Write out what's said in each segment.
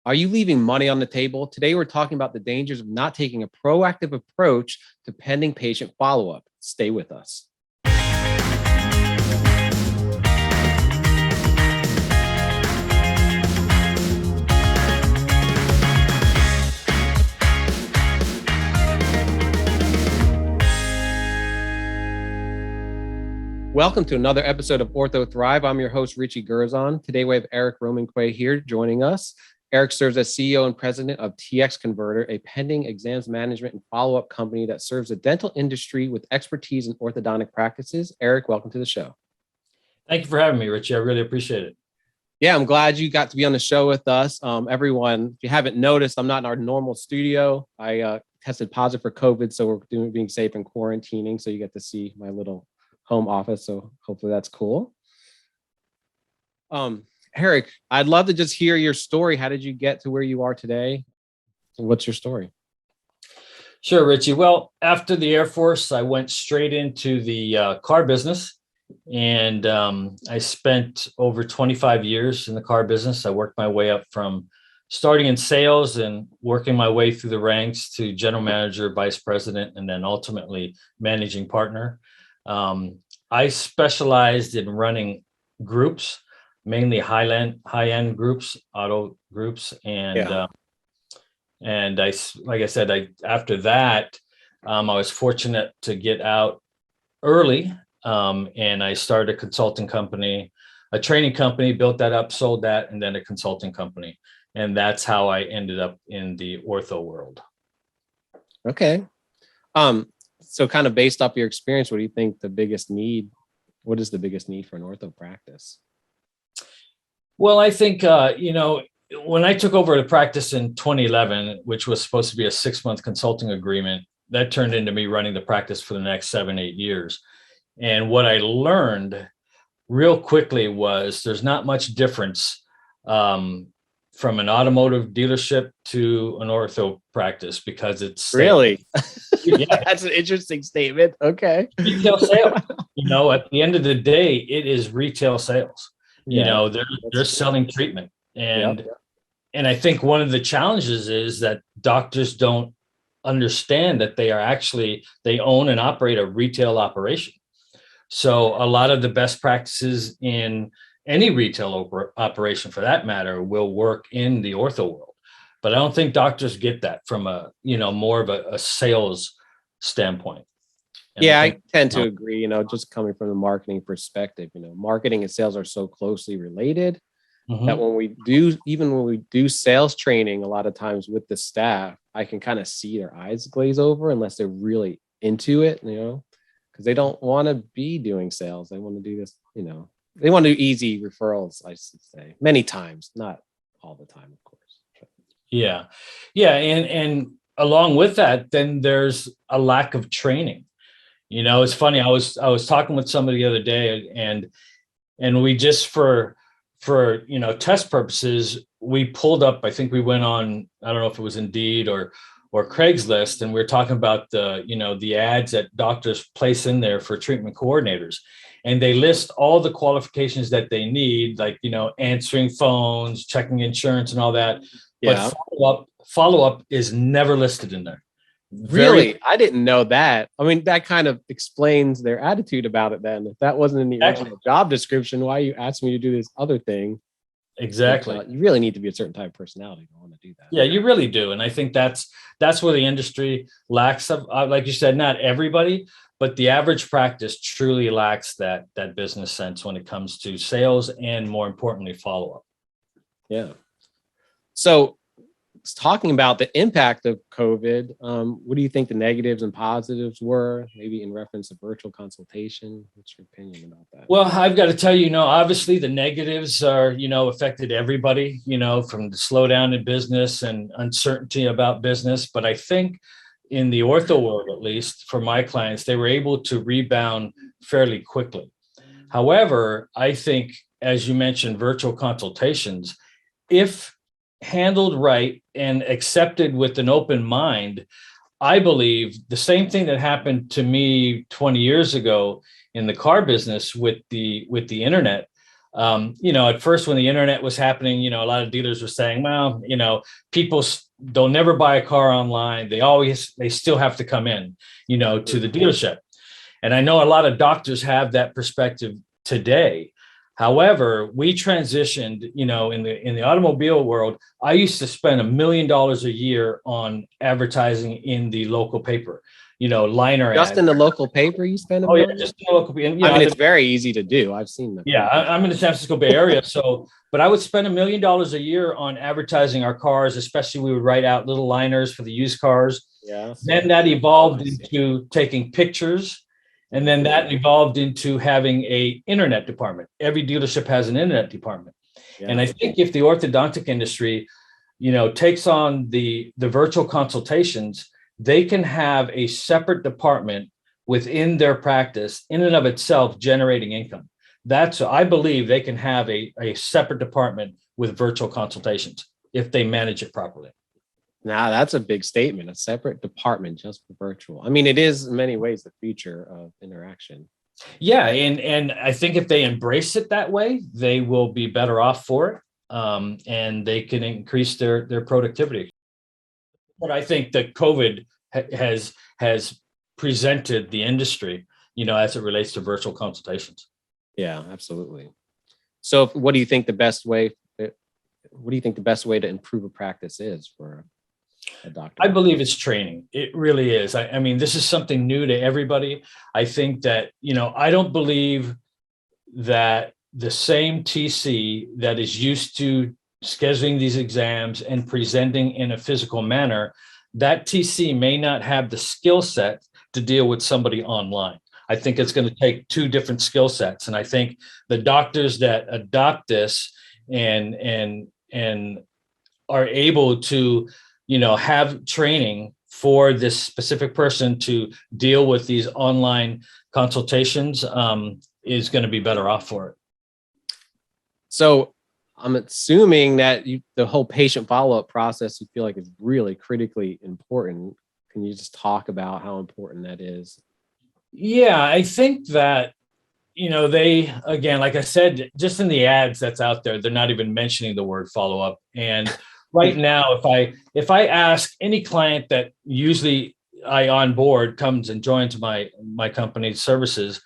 Are you leaving money on the table? Today, we're talking about the dangers of not taking a proactive approach to pending patient follow-up. Stay with us. Welcome to another episode of Ortho Thrive. I'm your host, Richie Gurzon. Today, we have Eric Romingquet here joining us. Eric serves as CEO and president of TxConverter, a pending exams management and follow-up company that serves the dental industry with expertise in orthodontic practices. Eric, welcome to the show. Thank you for having me, Richie. I really appreciate it. Yeah, I'm glad you got to be on the show with us. Everyone, if you haven't noticed, I'm not in our normal studio. I tested positive for COVID, so we're being safe and quarantining. So you get to see my little home office. So hopefully that's cool. Eric, I'd love to just hear your story. How did you get to where you are today? What's your story? Sure, Richie. Well, after the Air Force, I went straight into the car business, and I spent over 25 years in the car business. I worked my way up from starting in sales and working my way through the ranks to general manager, vice president, and then ultimately managing partner. I specialized in running groups, mainly high-end groups, auto groups, and after that, I was fortunate to get out early, and I started a consulting company, a training company, built that up, sold that, and then a consulting company, and that's how I ended up in the ortho world. Okay, so kind of based off your experience, what do you think the biggest need? What is the biggest need for an ortho practice? Well, I think, when I took over the practice in 2011, which was supposed to be a 6-month consulting agreement, that turned into me running the practice for the next 7-8 years. And what I learned real quickly was there's not much difference from an automotive dealership to an ortho practice because it's really, yeah, that's an interesting statement. Okay. Retail sales, at the end of the day, it is retail sales. They're selling treatment. And I think one of the challenges is that doctors don't understand that they own and operate a retail operation. So a lot of the best practices in any retail operation for that matter will work in the ortho world. But I don't think doctors get that from more of a sales standpoint. And I tend to agree, just coming from the marketing perspective, marketing and sales are so closely related that when we do sales training, a lot of times with the staff, I can kind of see their eyes glaze over unless they're really into it, because they don't want to be doing sales. They want to do this, they want to do easy referrals, I should say, many times, not all the time, of course. Yeah. And along with that, then there's a lack of training. It's funny. I was talking with somebody the other day, and we just for test purposes, we pulled up. I think we went on. I don't know if it was Indeed or Craigslist, and we we're talking about the ads that doctors place in there for treatment coordinators, and they list all the qualifications that they need, like answering phones, checking insurance, and all that. Yeah. But follow up is never listed in there. Really? I didn't know that. I mean, that kind of explains their attitude about it then. If that wasn't in the original job description, why you asked me to do this other thing? Exactly. You really need to be a certain type of personality to want to do that. Yeah, you really do. And I think that's where the industry lacks of, like you said, not everybody, but the average practice truly lacks that business sense when it comes to sales and, more importantly, follow-up. Yeah. So talking about the impact of COVID, what do you think the negatives and positives were, maybe in reference to virtual consultation? What's your opinion about that? Well, I've got to tell you, obviously the negatives are, affected everybody, from the slowdown in business and uncertainty about business. But I think in the ortho world, at least for my clients, they were able to rebound fairly quickly. However, I think, as you mentioned, virtual consultations, if handled right and accepted with an open mind, I believe the same thing that happened to me 20 years ago in the car business with the internet At first when the internet was happening, a lot of dealers were saying, well, people, they'll never buy a car online. They still have to come in, to the dealership. And I know a lot of doctors have that perspective today. However, we transitioned, in the automobile world. I used to spend $1 million a year on advertising in the local paper, liner Just ads. in the local paper, you spend $1 Oh yeah, million? just in the local. And, it's very easy to do. I've seen that. Yeah, I'm in the San Francisco Bay Area, but I would spend $1 million a year on advertising our cars. Especially, we would write out little liners for the used cars. Yeah. Then that evolved into taking pictures. And then that evolved into having a internet department. Every dealership has an internet department. Yeah. And I think if the orthodontic industry, takes on the virtual consultations, they can have a separate department within their practice in and of itself generating income. I believe they can have a separate department with virtual consultations if they manage it properly. Now that's a big statement, a separate department just for virtual. I mean, it is in many ways the future of interaction. Yeah. And I think if they embrace it that way, they will be better off for it. And they can increase their productivity. But I think that COVID has presented the industry, as it relates to virtual consultations. Yeah, absolutely. So what do you think the best way to improve a practice is for a doctor? I believe it's training. It really is. I mean, this is something new to everybody. I think that, I don't believe that the same TC that is used to scheduling these exams and presenting in a physical manner, that TC may not have the skill set to deal with somebody online. I think it's going to take two different skill sets. And I think the doctors that adopt this and are able to, have training for this specific person to deal with these online consultations is going to be better off for it. So I'm assuming that the whole patient follow-up process you feel like is really critically important. Can you just talk about how important that is? Yeah, I think that, they, again, like I said, just in the ads that's out there, they're not even mentioning the word follow-up. And right now, if I ask any client that usually I onboard comes and joins my company's services,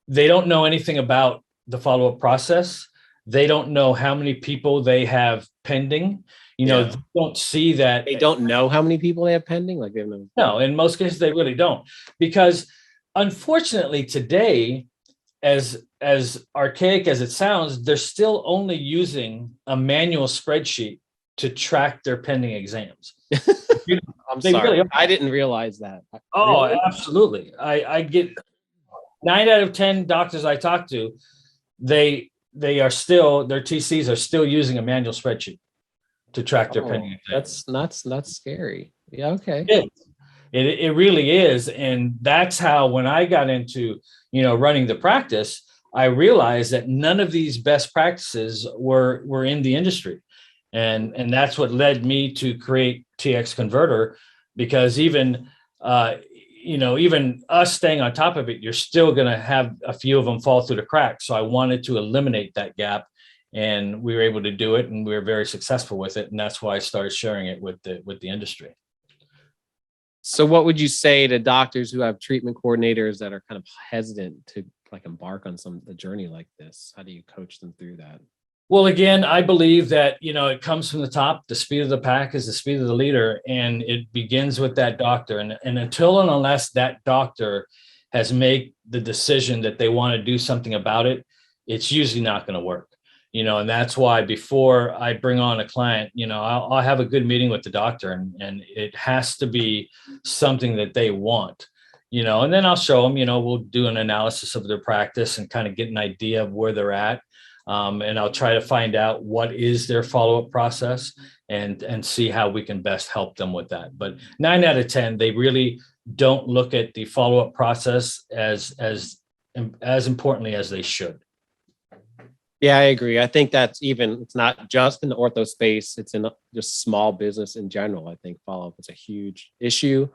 they don't know anything about the follow-up process. They don't know how many people they have pending. They don't see that. They don't know how many people they have pending. Like they don't know. No, in most cases they really don't, because unfortunately today, as archaic as it sounds, they're still only using a manual spreadsheet to track their pending exams. I'm sorry. Really, I didn't realize that. Oh, really? Absolutely. I get 9 out of 10 doctors I talk to, their TCs are still using a manual spreadsheet to track their pending exams. That's scary. Yeah. Okay. It really is. And that's how, when I got into, running the practice, I realized that none of these best practices were in the industry. And that's what led me to create TxConverter, because even us staying on top of it, you're still going to have a few of them fall through the cracks. So I wanted to eliminate that gap, and we were able to do it, and we were very successful with it. And that's why I started sharing it with the industry. So what would you say to doctors who have treatment coordinators that are kind of hesitant to embark on a journey like this? How do you coach them through that? Well, again, I believe that, it comes from the top. The speed of the pack is the speed of the leader, and it begins with that doctor. And until and unless that doctor has made the decision that they want to do something about it, it's usually not going to work. And that's why before I bring on a client, I'll have a good meeting with the doctor, and it has to be something that they want, and then I'll show them, we'll do an analysis of their practice and kind of get an idea of where they're at. And I'll try to find out what is their follow-up process and see how we can best help them with that. But 9 out of 10, they really don't look at the follow-up process as importantly as they should. Yeah, I agree. I think it's not just in the ortho space, it's in just small business in general. I think follow-up is a huge issue.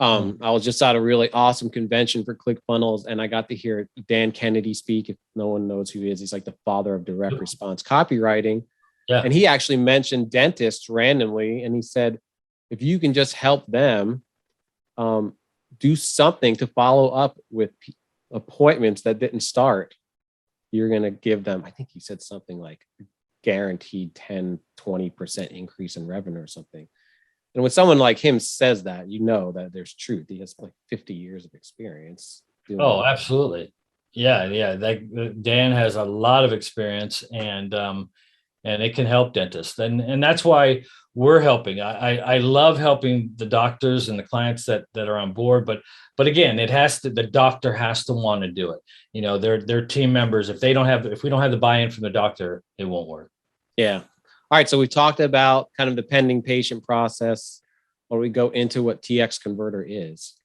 I was just at a really awesome convention for ClickFunnels, and I got to hear Dan Kennedy speak. If no one knows who he is, he's like the father of direct response copywriting. Yeah. And he actually mentioned dentists randomly. And he said, if you can just help them do something to follow up with appointments that didn't start, you're going to give them, I think he said something like guaranteed 10, 20% increase in revenue or something. And when someone like him says that, you know that there's truth. He has like 50 years of experience. Oh, absolutely. Yeah. Dan has a lot of experience, and it can help dentists. And that's why we're helping. I love helping the doctors and the clients that are on board. But again, the doctor has to want to do it. You know, their team members, if we don't have the buy-in from the doctor, it won't work. Yeah. All right. So we talked about kind of the pending patient process, or we go into what TxConverter is.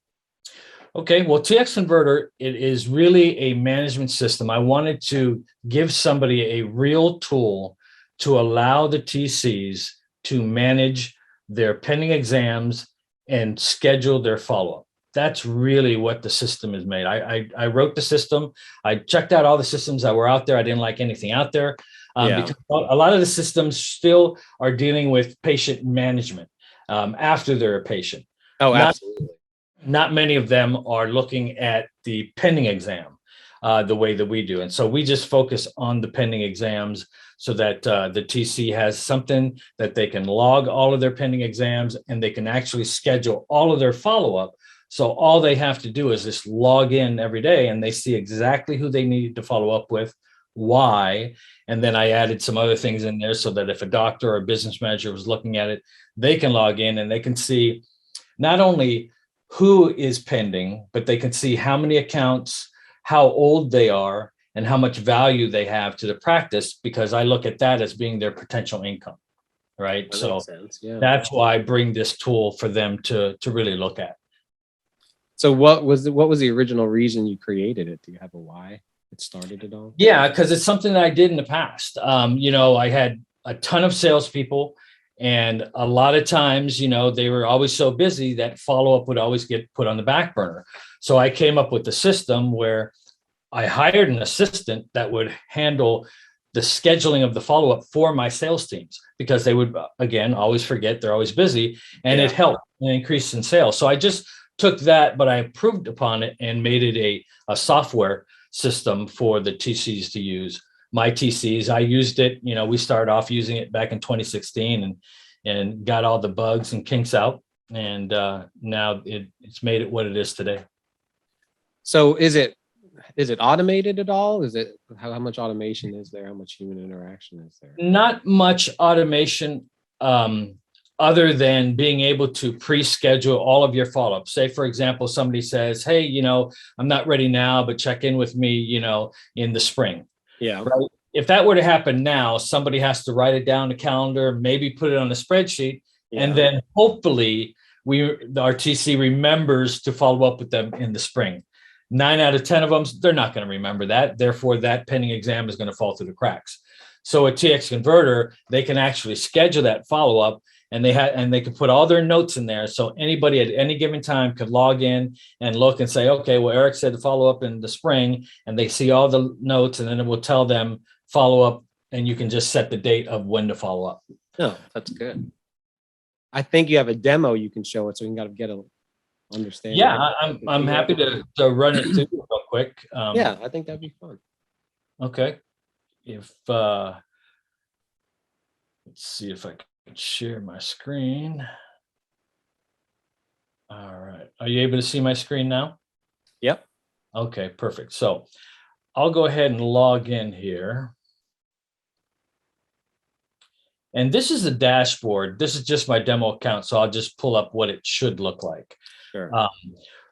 Okay. Well, TxConverter, it is really a management system. I wanted to give somebody a real tool to allow the TCs to manage their pending exams and schedule their follow-up. That's really what the system is made. I wrote the system. I checked out all the systems that were out there. I didn't like anything out there. Because a lot of the systems still are dealing with patient management after they're a patient. Oh, absolutely. Not many of them are looking at the pending exam the way that we do. And so we just focus on the pending exams so that the TC has something that they can log all of their pending exams, and they can actually schedule all of their follow-up. So all they have to do is just log in every day, and they see exactly who they need to follow up with, why. And then I added some other things in there so that if a doctor or a business manager was looking at it, they can log in and they can see not only who is pending, but they can see how many accounts, how old they are, and how much value they have to the practice, because I look at that as being their potential income, right? That makes sense. Yeah. That's why I bring this tool for them to really look at. So what was the original reason you created it? Do you have a why it started it all? Yeah, because it's something that I did in the past. I had a ton of salespeople, and a lot of times, they were always so busy that follow-up would always get put on the back burner. So I came up with a system where I hired an assistant that would handle the scheduling of the follow-up for my sales teams, because they would, again, always forget, they're always busy, and it helped an increase in sales. So I just took that, but I improved upon it and made it a software system for the TCs to use. My TCs, I used it, we started off using it back in 2016 and got all the bugs and kinks out. And now it's made it what it is today. So is it automated at all? Is it how much automation is there? How much human interaction is there? Not much automation, other than being able to pre-schedule all of your follow-ups. Say, for example, somebody says, hey, I'm not ready now, but check in with me, in the spring. Yeah. Right? If that were to happen now, somebody has to write it down in the calendar, maybe put it on a spreadsheet, and then hopefully our TC remembers to follow up with them in the spring. 9 out of 10 of them, they're not going to remember that. Therefore, that pending exam is going to fall through the cracks. So at TxConverter, they can actually schedule that follow-up, and they can put all their notes in there. So anybody at any given time could log in and look and say, okay, well, Eric said to follow up in the spring, and they see all the notes, and then it will tell them follow up, and you can just set the date of when to follow up. Oh, that's good. I think you have a demo you can show it, so we can get a understanding. Yeah, I'm happy to run it too real quick. Yeah, I think that'd be fun. Okay. Let's see if I can share my screen. All right. Are you able to see my screen now? Yep. Okay, perfect. So I'll go ahead and log in here. And this is the dashboard. This is just my demo account, so I'll just pull up what it should look like. Sure.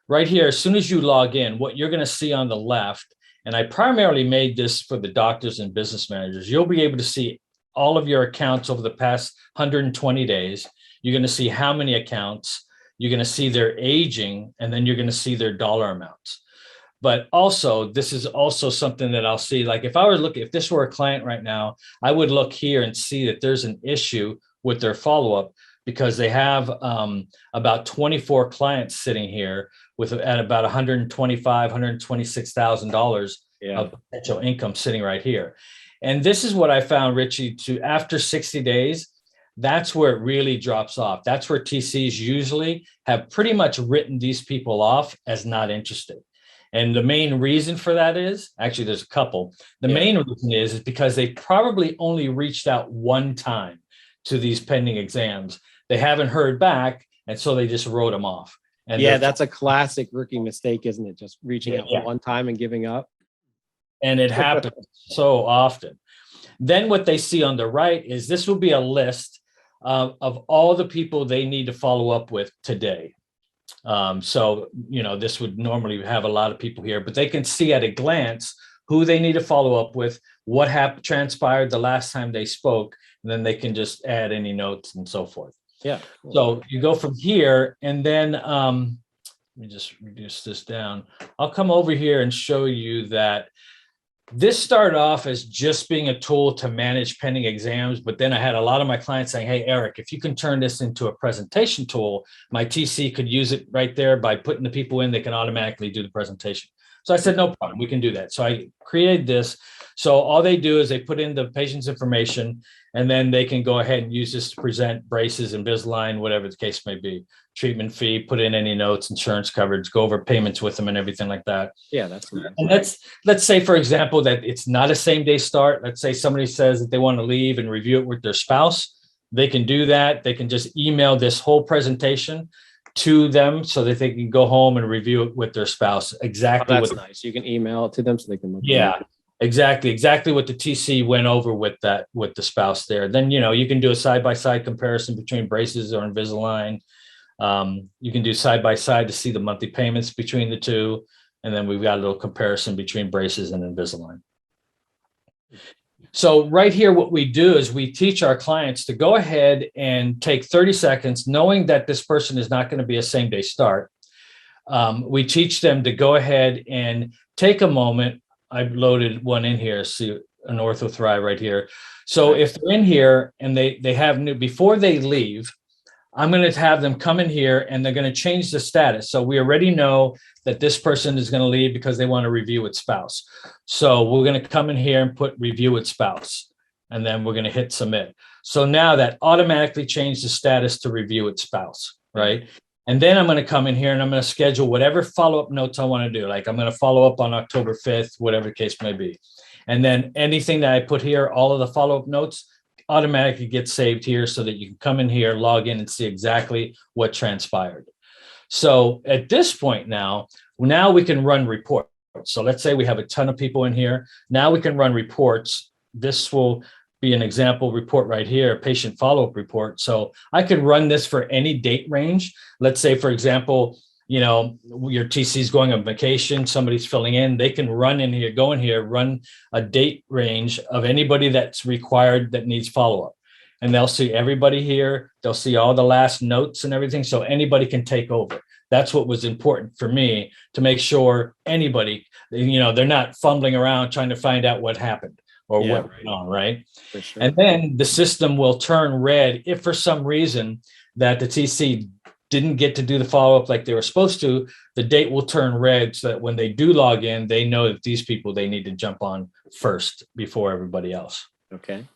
Right here, as soon as you log in, what you're going to see on the left, and I primarily made this for the doctors and business managers, you'll be able to see all of your accounts over the past 120 days. You're going to see how many accounts, you're going to see their aging, and then you're going to see their dollar amounts. But also, this is also something that I'll see, like if this were a client right now, I would look here and see that there's an issue with their follow-up, because they have about 24 clients sitting here with at about $126,000 of potential income sitting right here. And this is what I found, Richie, to after 60 days, that's where it really drops off. That's where TCs usually have pretty much written these people off as not interested. And the main reason for that is, actually, there's a couple. The main reason is because they probably only reached out one time to these pending exams. They haven't heard back, and so they just wrote them off. And that's a classic rookie mistake, isn't it? Just reaching out one time and giving up. And it happens so often. Then what they see on the right is this will be a list of all the people they need to follow up with today. So, this would normally have a lot of people here, but they can see at a glance who they need to follow up with, what transpired the last time they spoke, and then they can just add any notes and so forth. Yeah. So you go from here, and then let me just reduce this down. I'll come over here and show you that this started off as just being a tool to manage pending exams, but then I had a lot of my clients saying, hey, Eric, if you can turn this into a presentation tool, my TC could use it right there by putting the people in, they can automatically do the presentation. So I said, no problem, we can do that. So I created this. So all they do is they put in the patient's information, and then they can go ahead and use this to present braces, Invisalign, whatever the case may be, treatment fee, put in any notes, insurance coverage, go over payments with them and everything like that. Yeah, that's nice. And let's say, for example, that it's not a same day start. Let's say somebody says that they want to leave and review it with their spouse. They can do that. They can just email this whole presentation to them so that they can go home and review it with their spouse. Exactly. That's nice. You can email it to them so they can look. Yeah, exactly what the TC went over with the spouse there. Then, you can do a side-by-side comparison between braces or Invisalign. You can do side-by-side to see the monthly payments between the two. And then we've got a little comparison between braces and Invisalign. So right here, what we do is we teach our clients to go ahead and take 30 seconds, knowing that this person is not going to be a same day start. We teach them to go ahead and take a moment. I've loaded one in here, see an Ortho Thrive right here. So if they're in here and they have new, before they leave, I'm going to have them come in here and they're going to change the status. So we already know that this person is going to leave because they want to review with spouse. So we're going to come in here and put review with spouse, and then we're going to hit submit. So now that automatically changed the status to review with spouse, right? And then I'm going to come in here and I'm going to schedule whatever follow-up notes I want to do. Like I'm going to follow up on October 5th, whatever the case may be. And then anything that I put here, all of the follow-up notes automatically get saved here so that you can come in here, log in and see exactly what transpired. So at this point now we can run reports. So let's say we have a ton of people in here. Now we can run reports. This will be an example report right here, a patient follow-up report. So I could run this for any date range. Let's say, for example, your TC is going on vacation, somebody's filling in, they can run in here, go in here, run a date range of anybody that's required that needs follow-up. And they'll see everybody here. They'll see all the last notes and everything. So anybody can take over. That's what was important for me, to make sure anybody, they're not fumbling around trying to find out what happened or what went on, right? For sure. And then the system will turn red if for some reason that the TC didn't get to do the follow-up like they were supposed to. The date will turn red so that when they do log in, they know that these people, they need to jump on first before everybody else. Okay.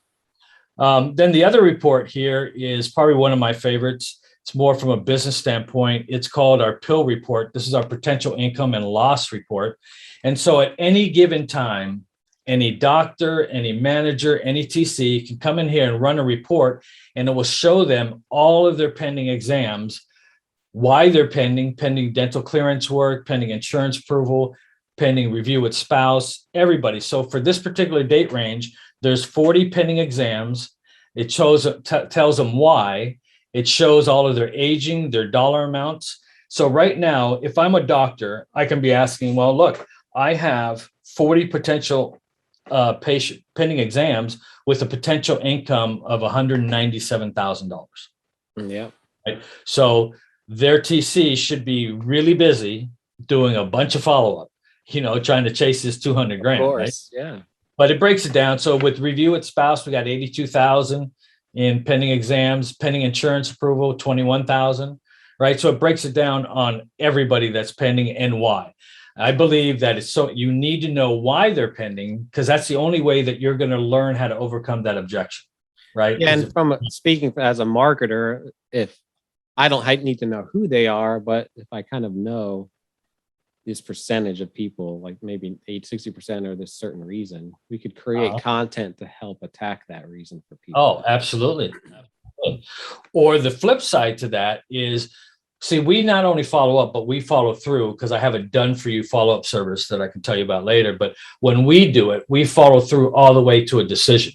Then the other report here is probably one of my favorites. It's more from a business standpoint. It's called our PIL report. This is our potential income and loss report. And so at any given time, any doctor, any manager, any TC can come in here and run a report, and it will show them all of their pending exams, why they're pending dental clearance work, pending insurance approval, pending review with spouse, everybody. So for this particular date range, there's 40 pending exams. It tells them why. It shows all of their aging, their dollar amounts. So right now, if I'm a doctor, I can be asking, well, look, I have 40 potential patient pending exams with a potential income of $197,000. Yeah. Right? So their TC should be really busy doing a bunch of follow-up, trying to chase this 200 grand. Of course, right? Yeah. But it breaks it down. So with review with spouse, we got 82,000. in pending exams, pending insurance approval, 21,000, right? So it breaks it down on everybody that's pending and why. I believe that it's so you need to know why they're pending, because that's the only way that you're going to learn how to overcome that objection, right? Yeah, and speaking as a marketer, if I don't need to know who they are, but if I kind of know this percentage of people, like maybe 60% or this certain reason, we could create content to help attack that reason for people. Oh, absolutely. Or the flip side to that is, see, we not only follow up, but we follow through, because I have a done for you follow-up service that I can tell you about later. But when we do it, we follow through all the way to a decision.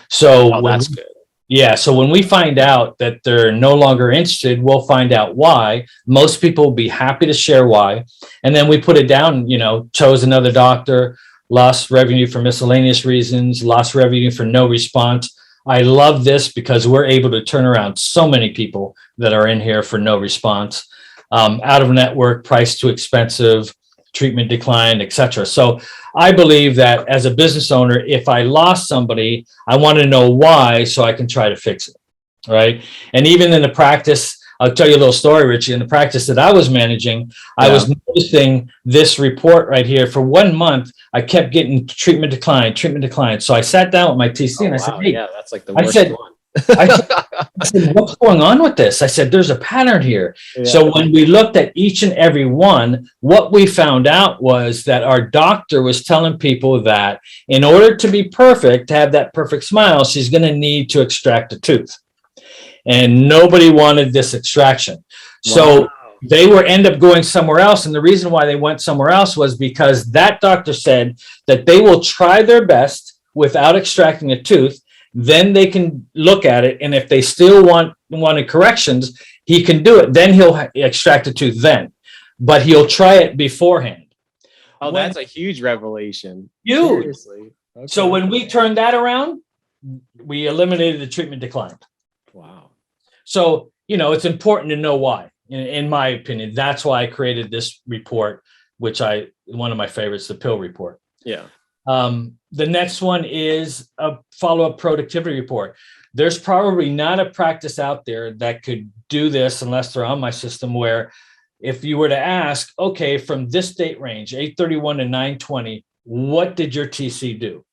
So that's good. Yeah. So when we find out that they're no longer interested, we'll find out why. Most people will be happy to share why. And then we put it down, chose another doctor, lost revenue for miscellaneous reasons, lost revenue for no response. I love this because we're able to turn around so many people that are in here for no response, out of network, price too expensive, treatment declined, etc. So I believe that as a business owner, if I lost somebody, I want to know why so I can try to fix it, right? And even in the practice, I'll tell you a little story, Richie. In the practice that I was managing, I was noticing this report right here. For 1 month, I kept getting treatment decline. So I sat down with my TC and I said, hey, that's like the worst one. I said, what's going on with this? I said, there's a pattern here. Yeah. So when we looked at each and every one, what we found out was that our doctor was telling people that in order to be perfect, to have that perfect smile, she's going to need to extract a tooth. And nobody wanted this extraction. Wow. So they end up going somewhere else. And the reason why they went somewhere else was because that doctor said that they will try their best without extracting a tooth. Then they can look at it, and if they still wanted corrections, he can do it. Then he'll extract a tooth then, but he'll try it beforehand. Oh, that's a huge revelation. Huge. Seriously. Okay. So when we turned that around, we eliminated the treatment decline. Wow. So, it's important to know why. In my opinion, that's why I created this report, which one of my favorites, the pill report. Yeah. The next one is a follow-up productivity report. There's probably not a practice out there that could do this unless they're on my system, where if you were to ask, okay, from this date range, 8/31 to 9/20, what did your TC do?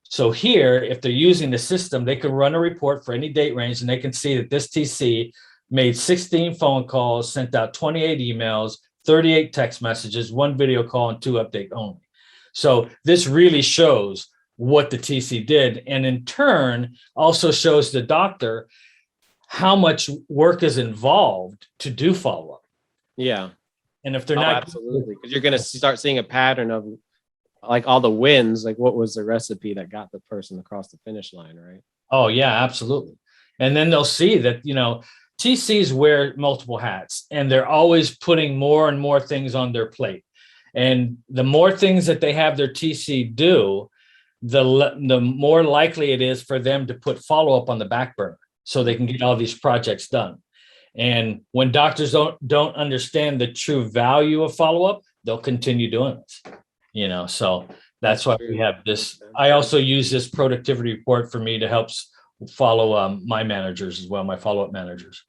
So here, if they're using the system, they can run a report for any date range, and they can see that this TC made 16 phone calls, sent out 28 emails, 38 text messages, 1 video call, and 2 update only. So this really shows what the TC did, and in turn also shows the doctor how much work is involved to do follow-up. Yeah. And if they're not, absolutely, because you're going to start seeing a pattern of like all the wins, like what was the recipe that got the person across the finish line, right? Oh yeah, absolutely. And then they'll see that, TCs wear multiple hats, and they're always putting more and more things on their plate. And the more things that they have their TC do, the more likely it is for them to put follow-up on the back burner so they can get all these projects done. And when doctors don't understand the true value of follow-up, they'll continue doing this. So that's why we have this. I also use this productivity report for me to help follow my managers as well, my follow-up managers.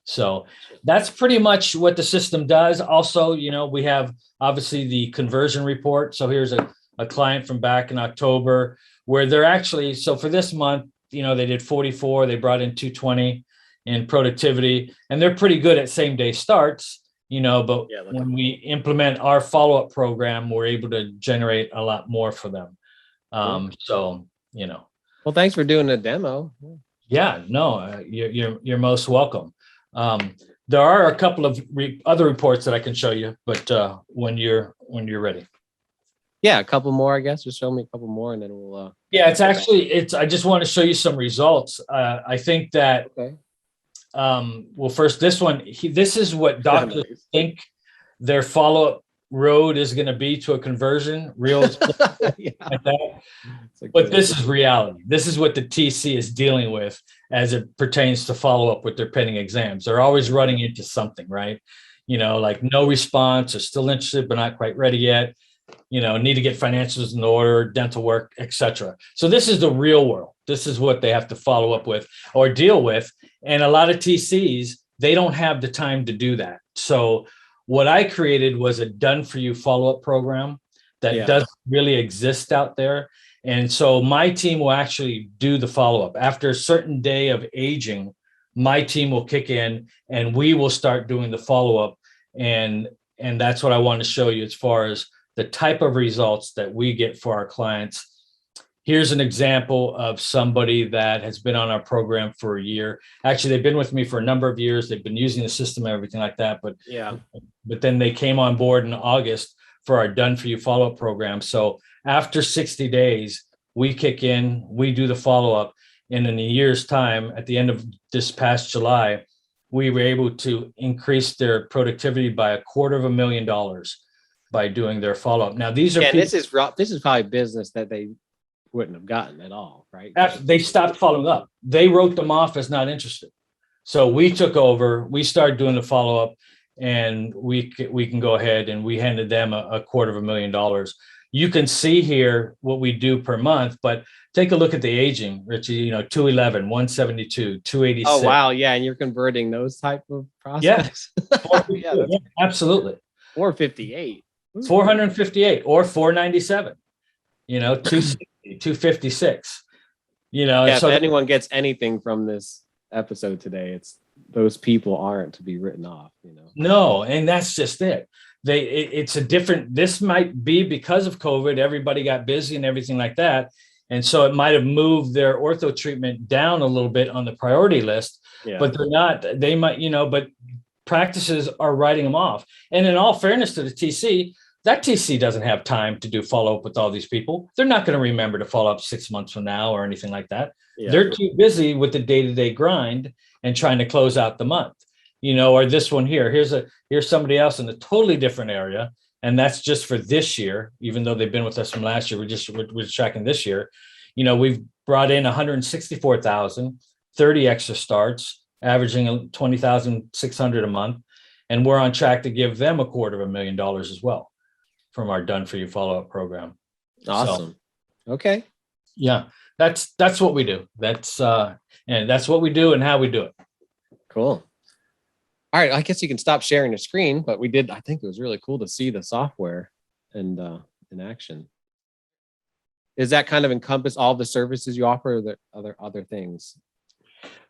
So that's pretty much what the system does. Also, we have obviously the conversion report. So here's a client from back in October where they're actually, so for this month, they did 44, they brought in 220 in productivity, and they're pretty good at same day starts, but when we implement our follow-up program, we're able to generate a lot more for them. Well, thanks for doing the demo. Yeah, no, you're most welcome. There are a couple of other reports that I can show you, but when you're ready. Yeah, a couple more, I guess. Just show me a couple more, and then we'll. Yeah, I just want to show you some results. I think that. Okay. Well, first, this one. This is what doctors think their follow-up road is going to be to a conversion. Real. Yeah. Like that. But this is reality. This is what the TC is dealing with as it pertains to follow-up with their pending exams. They're always running into something, right? Like no response, or still interested but not quite ready yet. need to get financials in order, dental work, etc. So this is the real world. This is what they have to follow up with or deal with. And a lot of TCs, they don't have the time to do that. So what I created was a done for you follow-up program that doesn't really exist out there. And so my team will actually do the follow-up. After a certain day of aging, my team will kick in and we will start doing the follow-up. And that's what I want to show you as far as the type of results that we get for our clients. Here's an example of somebody that has been on our program for a year. Actually, they've been with me for a number of years. They've been using the system and everything like that. But then they came on board in August for our Done For You follow-up program. So after 60 days, we kick in, we do the follow-up. And in a year's time, at the end of this past July, we were able to increase their productivity by $250,000 by doing their follow-up. Now, these are this is probably business that they wouldn't have gotten at all, right? They stopped following up. They wrote them off as not interested. So we took over, we started doing the follow-up, and we can go ahead and we handed them $250,000. You can see here what we do per month, but take a look at the aging, Richie, 211, 172, 286. Oh, wow. Yeah. And you're converting those type of prospects. Yeah, absolutely. 458. 458 or 497, 260, 256, if anyone gets anything from this episode today, it's those people aren't to be written off, No, and that's just it. This might be because of COVID, everybody got busy and everything like that. And so it might have moved their ortho treatment down a little bit on the priority list, but they're not, they might, but practices are writing them off. And in all fairness to the TC, that TC doesn't have time to do follow-up with all these people. They're not going to remember to follow up 6 months from now or anything like that. They're too busy with the day-to-day grind and trying to close out the month, or this one here. Here's somebody else in a totally different area. And that's just for this year, even though they've been with us from last year. We're tracking this year. We've brought in 164,000, 30 extra starts, averaging 20,600 a month. And we're on track to give them $250,000 as well from our Done For You follow-up program. Awesome. Okay. Yeah, that's what we do. That's what we do and how we do it. Cool. All right. I guess you can stop sharing the screen, but I think it was really cool to see the software and in action. Does that kind of encompass all the services you offer, or are there other things?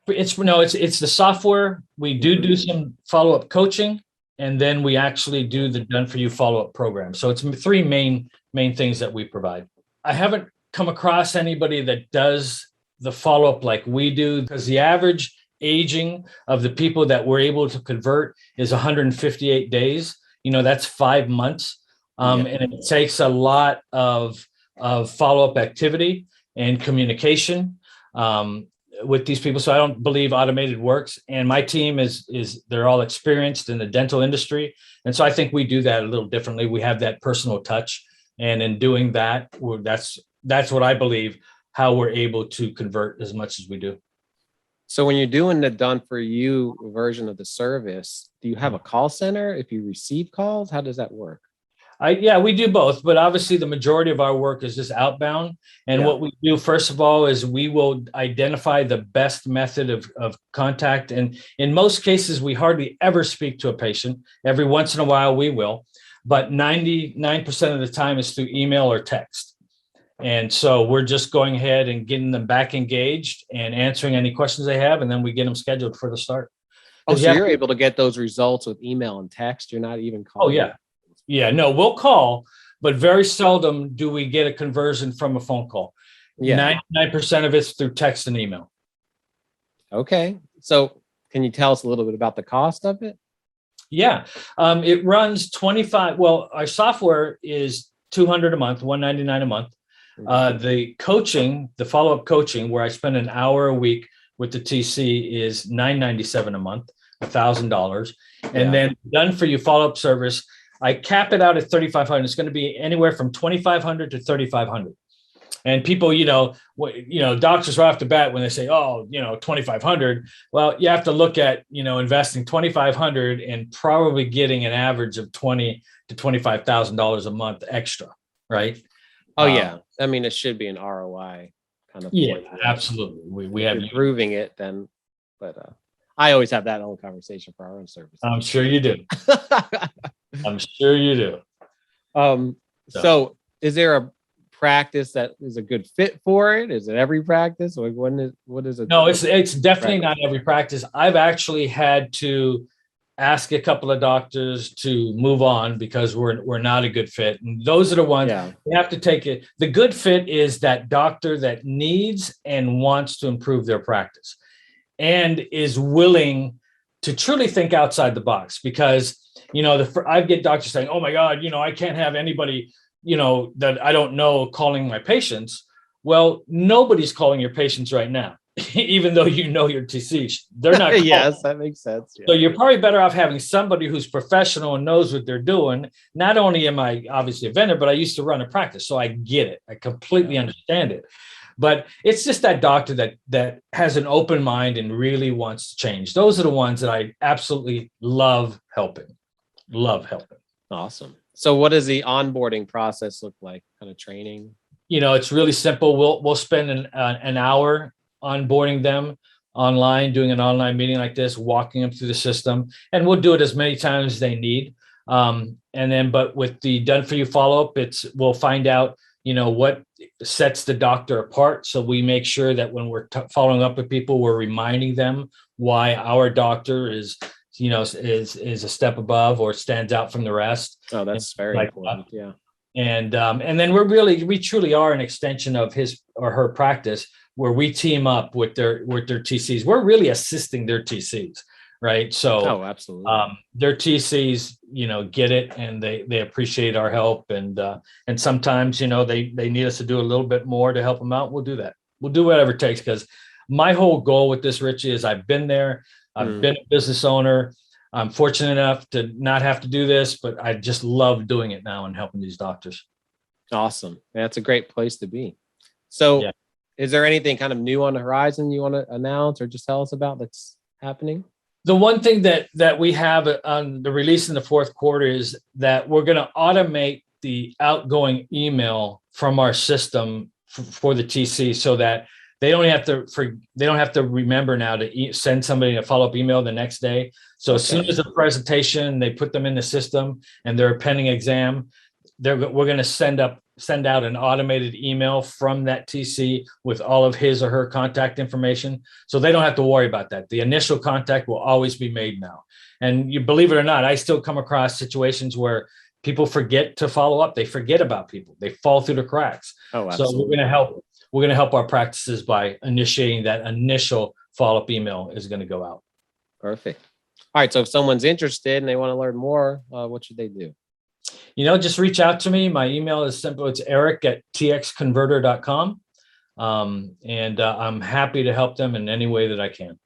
It's the software. We do some follow-up coaching, and then we actually do the Done For You follow-up program. So it's three main things that we provide. I haven't come across anybody that does the follow-up like we do, because the average aging of the people that we're able to convert is 158 days. That's 5 months. And it takes a lot of follow-up activity and communication with these people. So I don't believe automated works. And my team they're all experienced in the dental industry. And so I think we do that a little differently. We have that personal touch. And in doing that, that's what I believe, how we're able to convert as much as we do. So when you're doing the Done For You version of the service, do you have a call center if you receive calls? How does that work? We do both, but obviously the majority of our work is just outbound. And what we do, first of all, is we will identify the best method of contact. And in most cases, we hardly ever speak to a patient. Every once in a while, we will. But 99% of the time is through email or text. And so we're just going ahead and getting them back engaged and answering any questions they have. And then we get them scheduled for the start. Oh, so you're able to get those results with email and text. You're not even calling. Oh, yeah. Yeah, no, we'll call, but very seldom do we get a conversion from a phone call. 99% of it's through text and email. Okay. So can you tell us a little bit about the cost of it? Yeah. It runs 25. Well, our software is $200 a month, $199 a month. The coaching, the follow-up coaching, where I spend an hour a week with the TC, is $997 a month, $1,000. And then Done For You follow-up service, I cap it out at $3,500. It's going to be anywhere from $2,500 to $3,500. And people, doctors right off the bat, when they say, oh, 2,500, well, you have to look at, investing 2,500 and probably getting an average of $20,000 to $25,000 a month extra, right? Oh yeah. I mean, it should be an ROI kind of. Yeah, absolutely. We have proving it then, but I always have that whole conversation for our own service. I'm sure you do. I'm sure you do. So is there a practice that is a good fit for it? Is it every practice? Or what is it? No, it's definitely not every practice. I've actually had to ask a couple of doctors to move on because we're not a good fit. And those are the ones you have to take it. The good fit is that doctor that needs and wants to improve their practice and is willing to truly think outside the box, because I get doctors saying, oh my God, I can't have anybody, that I don't know calling my patients. Well, nobody's calling your patients right now, even though your TC. They're not. Yes, that makes sense. Yeah. So you're probably better off having somebody who's professional and knows what they're doing. Not only am I obviously a vendor, but I used to run a practice, so I get it. I completely understand it. But it's just that doctor that has an open mind and really wants to change. Those are the ones that I absolutely love helping. Awesome. So what does the onboarding process look like? Kind of training? It's really simple. We'll spend an hour onboarding them online, doing an online meeting like this, walking them through the system, and we'll do it as many times as they need. But with the done for you follow-up, we'll find out, what sets the doctor apart. So we make sure that when we're following up with people, we're reminding them why our doctor is a step above or stands out from the rest. Oh, that's very important. Yeah. And then we truly are an extension of his or her practice, where we team up with their TCs. We're really assisting their TCs, right? So, absolutely. Their TCs, get it, and they appreciate our help, and sometimes, they need us to do a little bit more to help them out. We'll do that. We'll do whatever it takes, because my whole goal with this, Richie, is I've been there. I've been a business owner. I'm fortunate enough to not have to do this, but I just love doing it now and helping these doctors. Awesome. That's a great place to be. So is there anything kind of new on the horizon you want to announce or just tell us about that's happening? The one thing that we have on the release in the fourth quarter is that we're going to automate the outgoing email from our system for the TC, so that they don't have to remember now to send somebody a follow-up email the next day. So as soon as the presentation, they put them in the system and they're a pending exam, we're going to send out an automated email from that TC with all of his or her contact information. So they don't have to worry about that. The initial contact will always be made now. And you believe it or not, I still come across situations where people forget to follow up. They forget about people. They fall through the cracks. Oh, absolutely. So we're going to help our practices by initiating that initial follow-up email is going to go out. Perfect. All right. So if someone's interested and they want to learn more, what should they do? Just reach out to me. My email is simple. It's eric@TxConverter.com. And I'm happy to help them in any way that I can.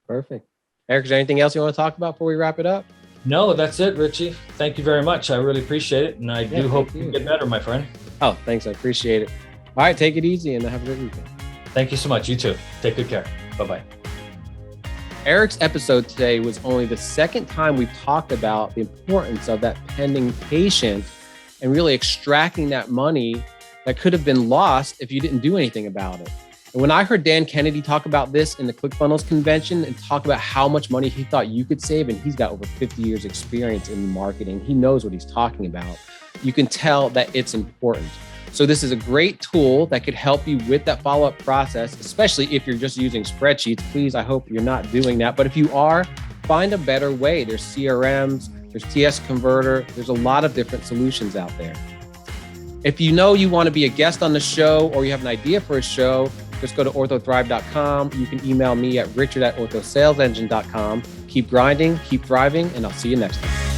Perfect. Eric, is there anything else you want to talk about before we wrap it up? No, that's it, Richie. Thank you very much. I really appreciate it. And I do hope you get better, my friend. Oh, thanks. I appreciate it. All right. Take it easy and have a good weekend. Thank you so much. You too. Take good care. Bye-bye. Eric's episode today was only the second time we've talked about the importance of that pending patient and really extracting that money that could have been lost if you didn't do anything about it. And when I heard Dan Kennedy talk about this in the ClickFunnels convention and talk about how much money he thought you could save, and he's got over 50 years experience in marketing, he knows what he's talking about. You can tell that it's important. So this is a great tool that could help you with that follow-up process, especially if you're just using spreadsheets. Please, I hope you're not doing that. But if you are, find a better way. There's CRMs, there's TxConverter, there's a lot of different solutions out there. If you know you want to be a guest on the show or you have an idea for a show, just go to orthothrive.com. You can email me at richard@orthosalesengine.com. Keep grinding, keep thriving, and I'll see you next time.